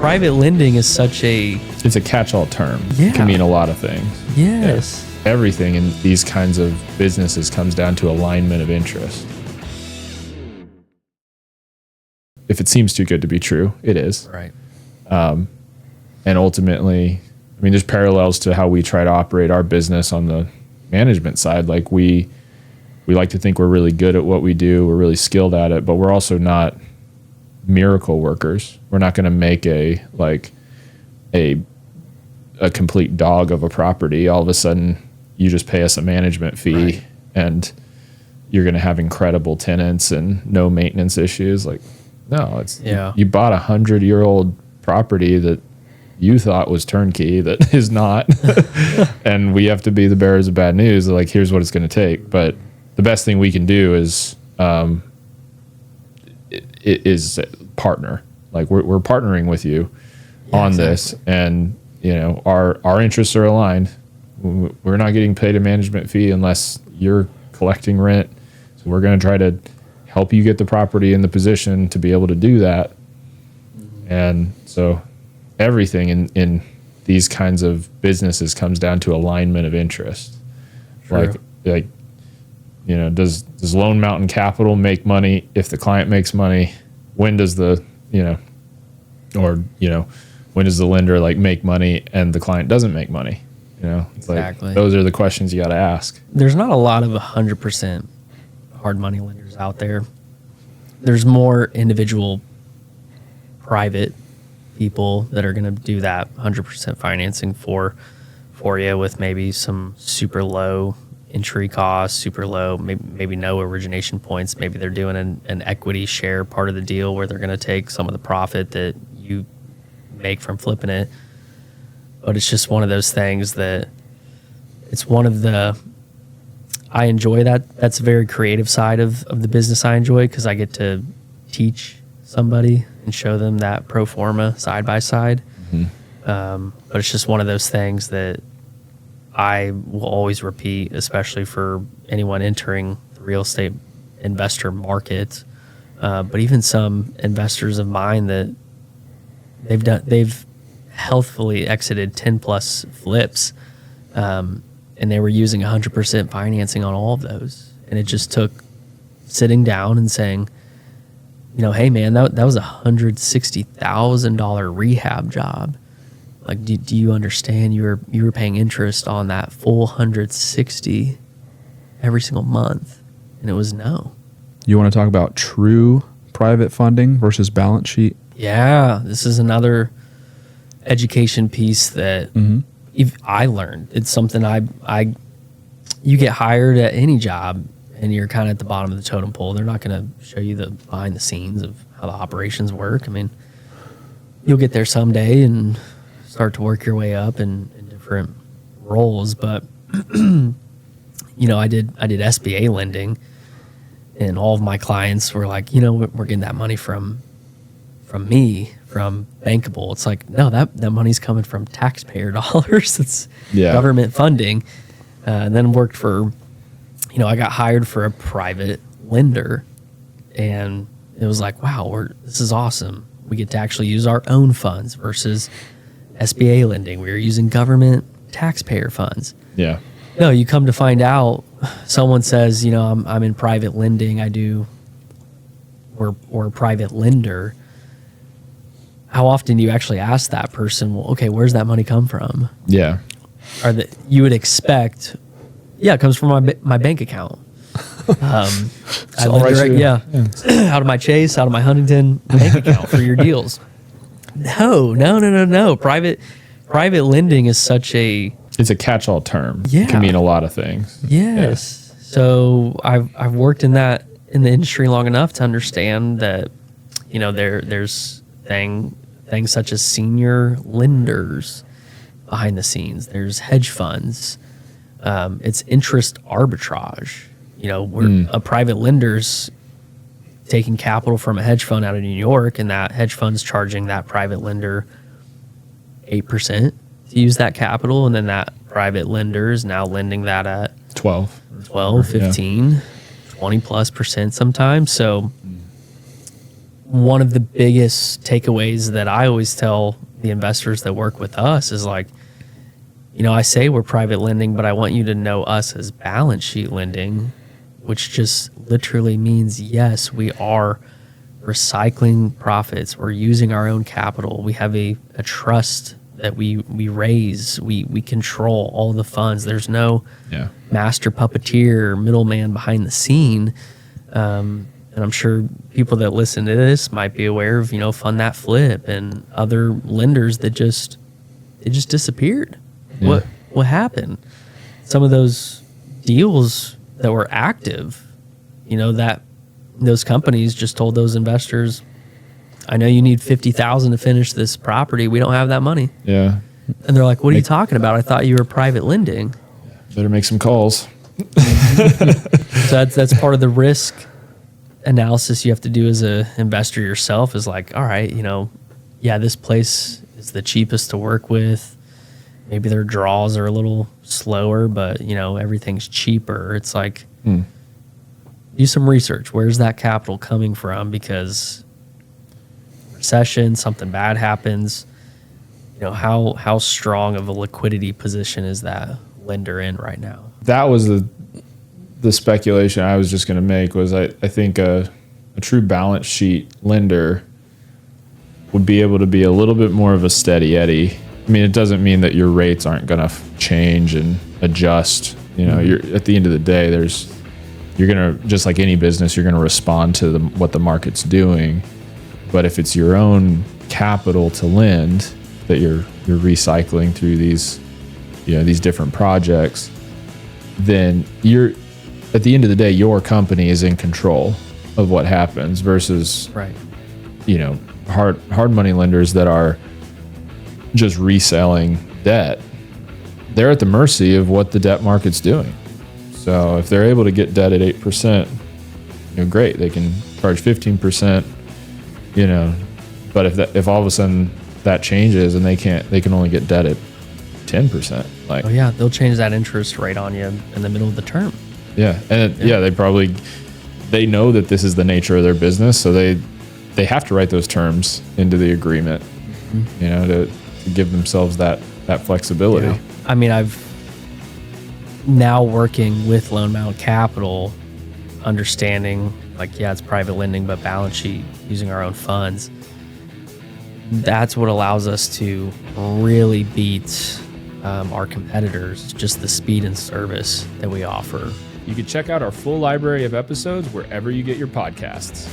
private lending is such a... It's a catch-all term. Yeah. It can mean a lot of things. Yes. Yeah. Everything in these kinds of businesses comes down to alignment of interest. If it seems too good to be true, it is. Right. And ultimately, I mean, there's parallels to how we try to operate our business on the management side. Like we like to think we're really good at what we do. We're really skilled at it, but we're also not miracle workers. We're not going to make a complete dog of a property. All of a sudden, you just pay us a management fee, right, and you're going to have incredible tenants and no maintenance issues. Like, no, it's you bought 100-year-old property that you thought was turnkey that is not, and we have to be the bearers of bad news. Like, here's what it's going to take. But the best thing we can do is partner. Like we're partnering with you on this, and our interests are aligned. We're not getting paid a management fee unless you're collecting rent. So we're going to try to help you get the property in the position to be able to do that. And so everything in these kinds of businesses comes down to alignment of interest. True. Like does Lone Mountain Capital make money if the client makes money? When does when does the lender make money and the client doesn't make money? Exactly. Those are the questions you got to ask. There's not a lot of 100% hard money lenders out there. There's more individual private people that are going to do that 100% financing for you with maybe some super low entry costs, super low, maybe no origination points. Maybe they're doing an equity share part of the deal where they're going to take some of the profit that you make from flipping it. But it's just one of those things that it's one of the, I enjoy that. That's a very creative side of the business I enjoy, because I get to teach somebody and show them that pro forma side by side. Mm-hmm. But it's just one of those things that I will always repeat, especially for anyone entering the real estate investor market. But even some investors of mine that they've healthfully exited 10 plus flips, and they were using 100% financing on all of those. And it just took sitting down and saying, hey man, that was $160,000 rehab job. Like, do you understand you were paying interest on that full 160 every single month? And it was no. You want to talk about true private funding versus balance sheet? Yeah, this is another education piece that I learned. It's something you get hired at any job and you're kind of at the bottom of the totem pole. They're not going to show you the behind the scenes of how the operations work. I mean, you'll get there someday and start to work your way up in different roles. But, I did SBA lending, and all of my clients were like, we're getting that money from me, from Bankable. It's like, no, that money's coming from taxpayer dollars. It's government funding. And then worked for, I got hired for a private lender, and it was like, wow, this is awesome. We get to actually use our own funds versus SBA lending. We were using government taxpayer funds. Yeah. No, you come to find out, someone says, I'm in private lending. We're a private lender. How often do you actually ask that person, well, okay, where's that money come from? Yeah. You would expect, it comes from my bank account. I lend out of my Chase, out of my Huntington bank account for your deals. No. Private lending is such a... It's a catch-all term. Yeah. It can mean a lot of things. Yes. Yeah. So I've worked in the industry long enough to understand that, there's things such as senior lenders behind the scenes. There's hedge funds. It's interest arbitrage. We're a private lender's taking capital from a hedge fund out of New York, and that hedge fund's charging that private lender 8% to use that capital, and then that private lender is now lending that at 12, 15, 20+% sometimes. So one of the biggest takeaways that I always tell the investors that work with us is like, I say we're private lending, but I want you to know us as balance sheet lending, which just literally means, yes, we are recycling profits. We're using our own capital. We have a trust that we raise. We control all the funds. There's no master puppeteer or middleman behind the scene. And I'm sure people that listen to this might be aware of, Fund That Flip and other lenders that just disappeared. Yeah. What happened? Some of those deals that were active, that those companies just told those investors, I know you need $50,000 to finish this property. We don't have that money. Yeah. And they're like, what are you talking about? I thought you were private lending. Better make some calls. So that's part of the risk analysis you have to do as an investor yourself is like, all right, this place is the cheapest to work with. Maybe their draws are a little slower, but everything's cheaper. It's like, do some research. Where's that capital coming from? Because recession, something bad happens. How strong of a liquidity position is that lender in right now? That was the speculation I was just going to make was I think a true balance sheet lender would be able to be a little bit more of a steady Eddie. I mean, it doesn't mean that your rates aren't going to change and adjust. You're at the end of the day, you're going to, just like any business, you're going to respond to what the market's doing. But if it's your own capital to lend that you're recycling through these different projects, then you're, at the end of the day, your company is in control of what happens versus, right. Hard money lenders that are just reselling debt. They're at the mercy of what the debt market's doing. So if they're able to get debt at 8%, great. They can charge 15%, but if all of a sudden that changes and they can only get debt at 10%, like, oh yeah, they'll change that interest rate on you in the middle of the term. Yeah. And they know that this is the nature of their business. So they have to write those terms into the agreement, to give themselves that flexibility. Yeah. I mean, I've now working with Lone Mountain Capital, understanding like, it's private lending, but balance sheet using our own funds. That's what allows us to really beat our competitors, just the speed and service that we offer. You can check out our full library of episodes wherever you get your podcasts.